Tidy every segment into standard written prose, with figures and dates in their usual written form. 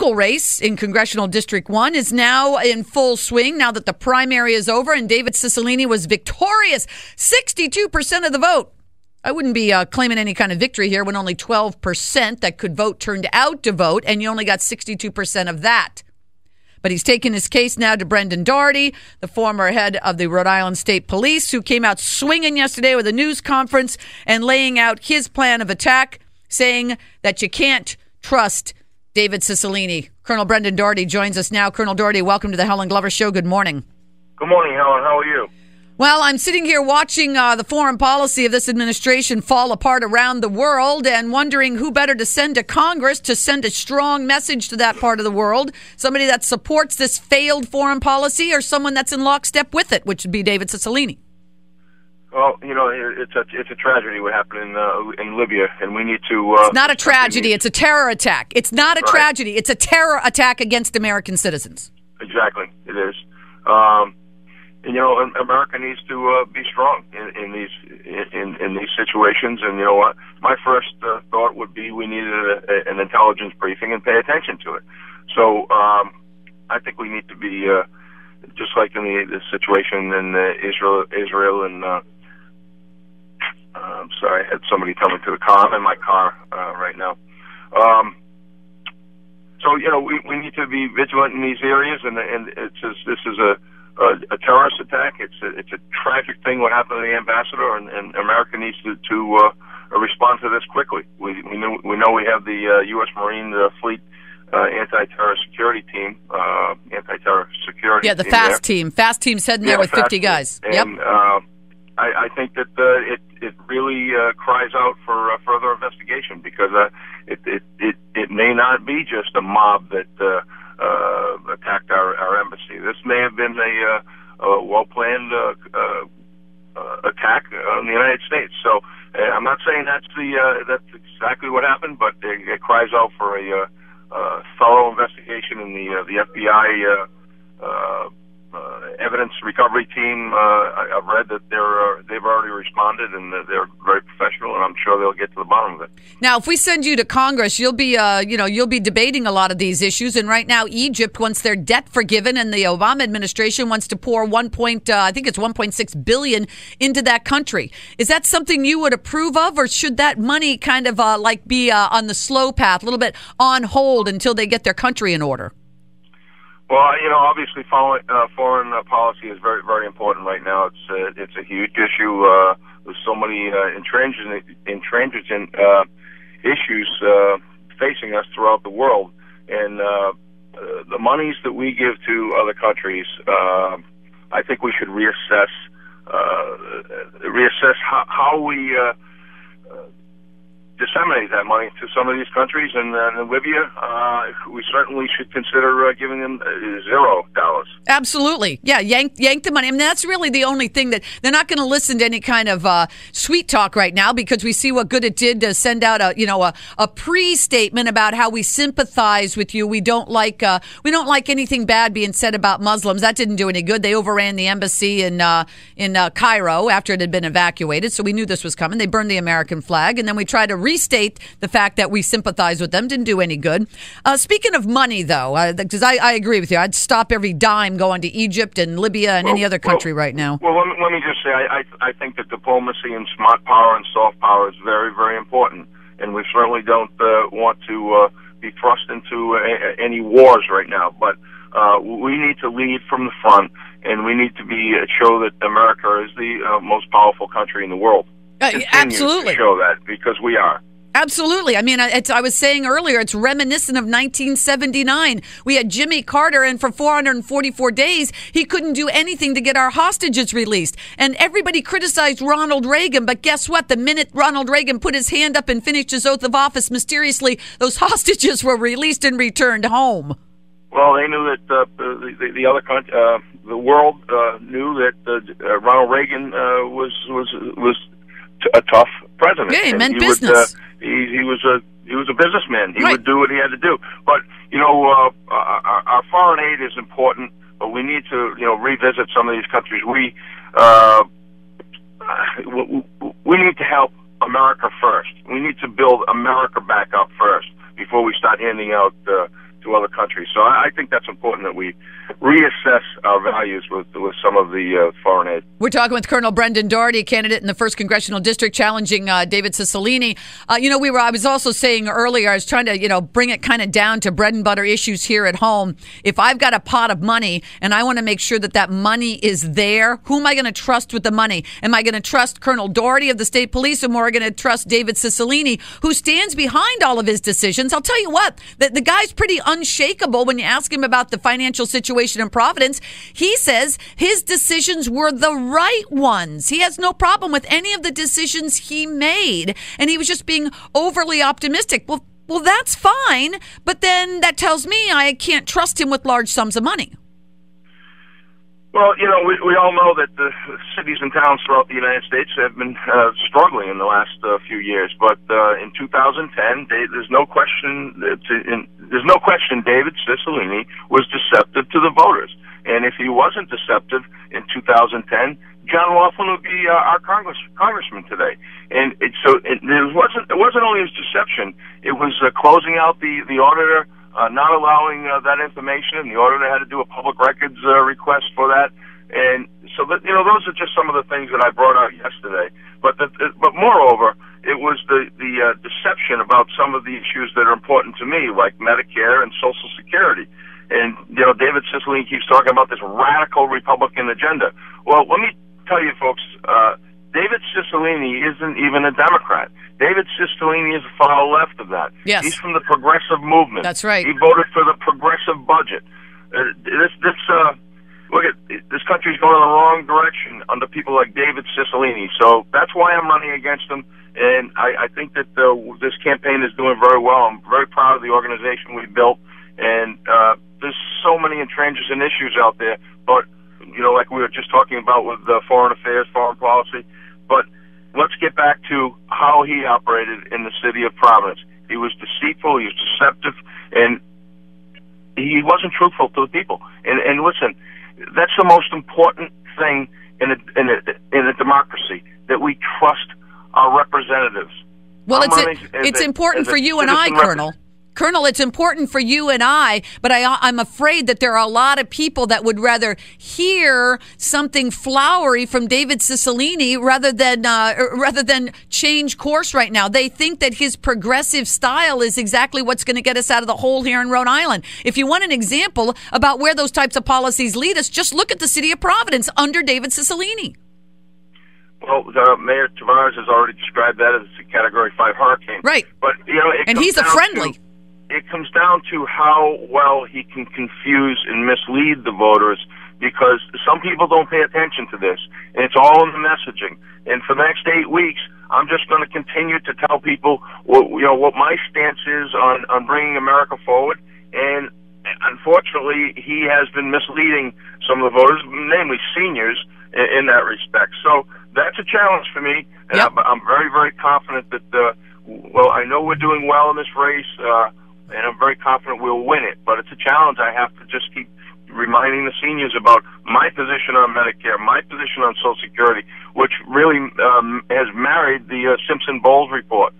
local race in Congressional District 1 is now in full swing now that the primary is over and David Cicilline was victorious. 62% of the vote. I wouldn't be claiming any kind of victory here when only 12% that could vote turned out to vote, and you only got 62% of that. But he's taken his case now to Brendan Doherty, the former head of the Rhode Island State Police, who came out swinging yesterday with a news conference and laying out his plan of attack, saying that you can't trust David Cicilline. Colonel Brendan Doherty joins us now. Colonel Doherty, welcome to the Helen Glover Show. Good morning. Good morning, Helen. How are you? Well, I'm sitting here watching the foreign policy of this administration fall apart around the world and wondering who better to send to Congress to send a strong message to that part of the world. Somebody that supports this failed foreign policy or someone that's in lockstep with it, which would be David Cicilline. Well, you know, it's a tragedy what happened in Libya, and we need to... it's not a tragedy. It's a terror attack. It's not a tragedy. It's a terror attack against American citizens. Exactly. It is. And, you know, America needs to be strong in these situations. And you know what? My first thought would be we needed an intelligence briefing and pay attention to it. So I think we need to be just like in the situation in Israel and I'm sorry, I had somebody tell me to the car. I'm in my car right now. So you know we need to be vigilant in these areas, and this is a terrorist attack. It's a tragic thing what happened to the ambassador, and America needs to respond to this quickly. We know we have the U.S. Marine Fleet anti-terror security team, anti-terror security. Yeah, the team FAST team. FAST team's heading there with 50 guys. And, yep. I think that it really cries out for further investigation because it may not be just a mob that attacked our embassy. This may have been a well-planned attack on the United States. So I'm not saying that's exactly what happened, but it cries out for a thorough investigation, and the FBI evidence recovery team. I've read that they've already responded, and they're very professional, and I'm sure they'll get to the bottom of it. Now, if we send you to Congress, you'll be debating a lot of these issues. And right now, Egypt wants their debt forgiven, and the Obama administration wants to pour $1.6 billion into that country. Is that something you would approve of, or should that money kind of be on the slow path, a little bit on hold until they get their country in order? Well, you know, obviously, foreign policy is very, very important right now. It's a huge issue. There's so many intransigent issues facing us throughout the world, and the monies that we give to other countries, I think we should reassess how we disseminate that money to some of these countries. And in Libya, we certainly should consider giving them $0. Absolutely. Yeah, yank the money. I mean, that's really the only thing that they're not going to listen to any kind of sweet talk right now, because we see what good it did to send out a pre-statement about how we sympathize with you. We don't like anything bad being said about Muslims. That didn't do any good. They overran the embassy in Cairo after it had been evacuated, so we knew this was coming. They burned the American flag, and then we tried to restate the fact that we sympathize with them. Didn't do any good. Speaking of money, though, because I agree with you, I'd stop every dime going to Egypt and Libya and any other country right now. Well, let me just say, I think that diplomacy and smart power and soft power is very, very important, and we certainly don't want to be thrust into any wars right now. But we need to lead from the front, and we need to show that America is the most powerful country in the world. Absolutely. To show that, because we are. Absolutely. I mean, I was saying earlier, it's reminiscent of 1979. We had Jimmy Carter, and for 444 days, he couldn't do anything to get our hostages released. And everybody criticized Ronald Reagan, but guess what? The minute Ronald Reagan put his hand up and finished his oath of office, mysteriously, those hostages were released and returned home. Well, they knew that the other country, the world knew that Ronald Reagan was a tough president. Yeah, he meant business. He was a businessman. He would do what he had to do. But you know, our foreign aid is important, but we need to revisit some of these countries. We need to help America first. We need to build America back up first before we start handing out to other countries. country. So I think that's important that we reassess our values with some of the foreign aid. We're talking with Colonel Brendan Doherty, candidate in the 1st Congressional District, challenging David Cicilline. I was also saying earlier, I was trying to, bring it kind of down to bread and butter issues here at home. If I've got a pot of money and I want to make sure that that money is there, who am I going to trust with the money? Am I going to trust Colonel Doherty of the state police, or more going to trust David Cicilline, who stands behind all of his decisions? I'll tell you what, the guy's pretty unshakable when you ask him about the financial situation in Providence. He says his decisions were the right ones. He has no problem with any of the decisions he made, and he was just being overly optimistic. Well, that's fine, but then that tells me I can't trust him with large sums of money. Well, we all know that the cities and towns throughout the United States have been struggling in the last few years. But in 2010, there's no question David Cicilline was deceptive to the voters. And if he wasn't deceptive in 2010, John Laughlin would be our congressman today. And it wasn't only his deception; it was closing out the auditor. Not allowing that information, and the auditor had to do a public records request for that, and so that those are just some of the things that I brought out yesterday. But moreover, it was the deception about some of the issues that are important to me, like Medicare and Social Security. And David Cicilline keeps talking about this radical Republican agenda. Well, let me tell you, folks, David Cicilline isn't even a Democrat. David Cicilline is far left of that. Yes. He's from the progressive movement. That's right. He voted for the progressive budget. Look at this country's going in the wrong direction under people like David Cicilline. So that's why I'm running against him. And I think that this campaign is doing very well. I'm very proud of the organization we built. And there's so many intransigent issues out there. But, like we were just talking about with foreign affairs, foreign policy. But let's get back to how he operated in the city of Providence. He was deceitful, he was deceptive, and he wasn't truthful to the people. And listen, that's the most important thing in a democracy, that we trust our representatives. Well, it's important for you and I, Colonel. Colonel, it's important for you and I, but I'm afraid that there are a lot of people that would rather hear something flowery from David Cicilline rather than change course right now. They think that his progressive style is exactly what's going to get us out of the hole here in Rhode Island. If you want an example about where those types of policies lead us, just look at the city of Providence under David Cicilline. Well, Mayor Tavares has already described that as a Category 5 hurricane. Right. But, and he's a friendly. It comes down to how well he can confuse and mislead the voters, because some people don't pay attention to this, and it's all in the messaging. And for the next 8 weeks, I'm just going to continue to tell people what my stance is on bringing America forward. And unfortunately, he has been misleading some of the voters, namely seniors, in that respect. So that's a challenge for me, and yep. I'm very, very confident that I know we're doing well in this race. And I'm very confident we'll win it. But it's a challenge. I have to just keep reminding the seniors about my position on Medicare, my position on Social Security, which really has married the Simpson-Bowles report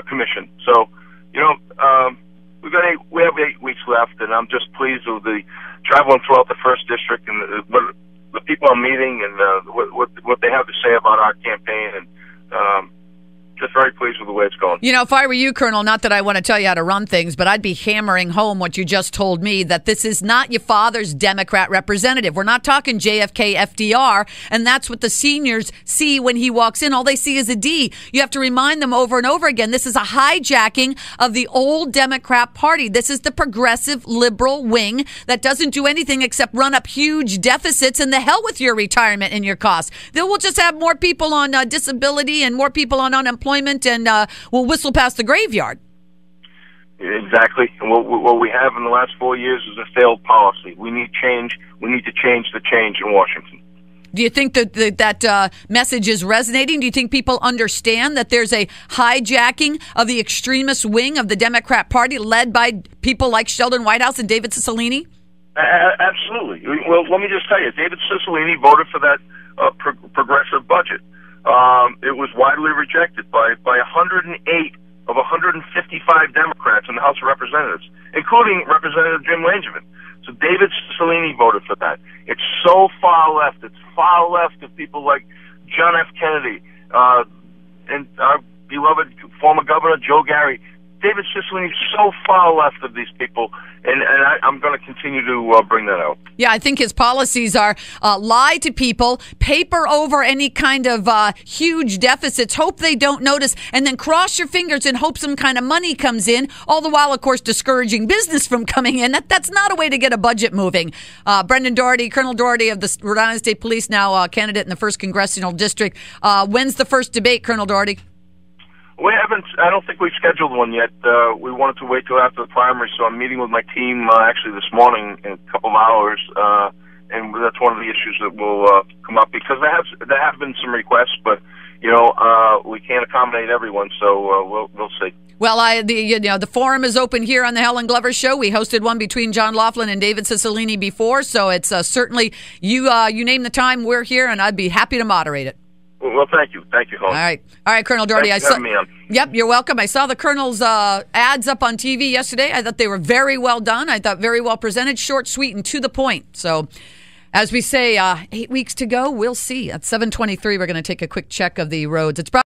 commission. So, we have 8 weeks left, and I'm just pleased with the traveling throughout the 1st District and the people I'm meeting and what they have to say about our campaign. And just very pleased with the way it's going. If I were you, Colonel, not that I want to tell you how to run things, but I'd be hammering home what you just told me, that this is not your father's Democrat representative. We're not talking JFK, FDR, and that's what the seniors see when he walks in. All they see is a D. You have to remind them over and over again, this is a hijacking of the old Democrat Party. This is the progressive liberal wing that doesn't do anything except run up huge deficits, and the hell with your retirement and your costs. Then we'll just have more people on disability and more people on unemployment, and we'll whistle past the graveyard. Exactly. And what we have in the last 4 years is a failed policy. We need change. We need to change the change in Washington. Do you think that message is resonating? Do you think people understand that there's a hijacking of the extremist wing of the Democrat Party led by people like Sheldon Whitehouse and David Cicilline? Absolutely. Well, let me just tell you, David Cicilline voted for that progressive budget. It was widely rejected by 108 of 155 Democrats in the House of Representatives, including Representative Jim Langevin. So David Cicilline voted for that. It's so far left. It's far left of people like John F. Kennedy and our beloved former Governor Joe Gary. David Cicilline is so far left of these people, and I'm going to continue to bring that out. Yeah, I think his policies are lie to people, paper over any kind of huge deficits, hope they don't notice, and then cross your fingers and hope some kind of money comes in, all the while, of course, discouraging business from coming in. That's not a way to get a budget moving. Brendan Doherty, Colonel Doherty of the Rhode Island State Police, now candidate in the 1st Congressional District. When's the first debate, Colonel Doherty? We haven't. I don't think we've scheduled one yet. We wanted to wait till after the primary, so I'm meeting with my team actually this morning in a couple of hours, and that's one of the issues that will come up because there have been some requests, but we can't accommodate everyone, so we'll see. Well, the forum is open here on the Helen Glover Show. We hosted one between John Laughlin and David Cicilline before, so it's certainly you name the time, we're here, and I'd be happy to moderate it. Well, thank you, Helen. All right, Colonel Doherty. Thanks for having me on. Yep, you're welcome. I saw the Colonel's ads up on TV yesterday. I thought they were very well done. I thought very well presented, short, sweet, and to the point. So, as we say, 8 weeks to go. We'll see. At 7:23, we're going to take a quick check of the roads. It's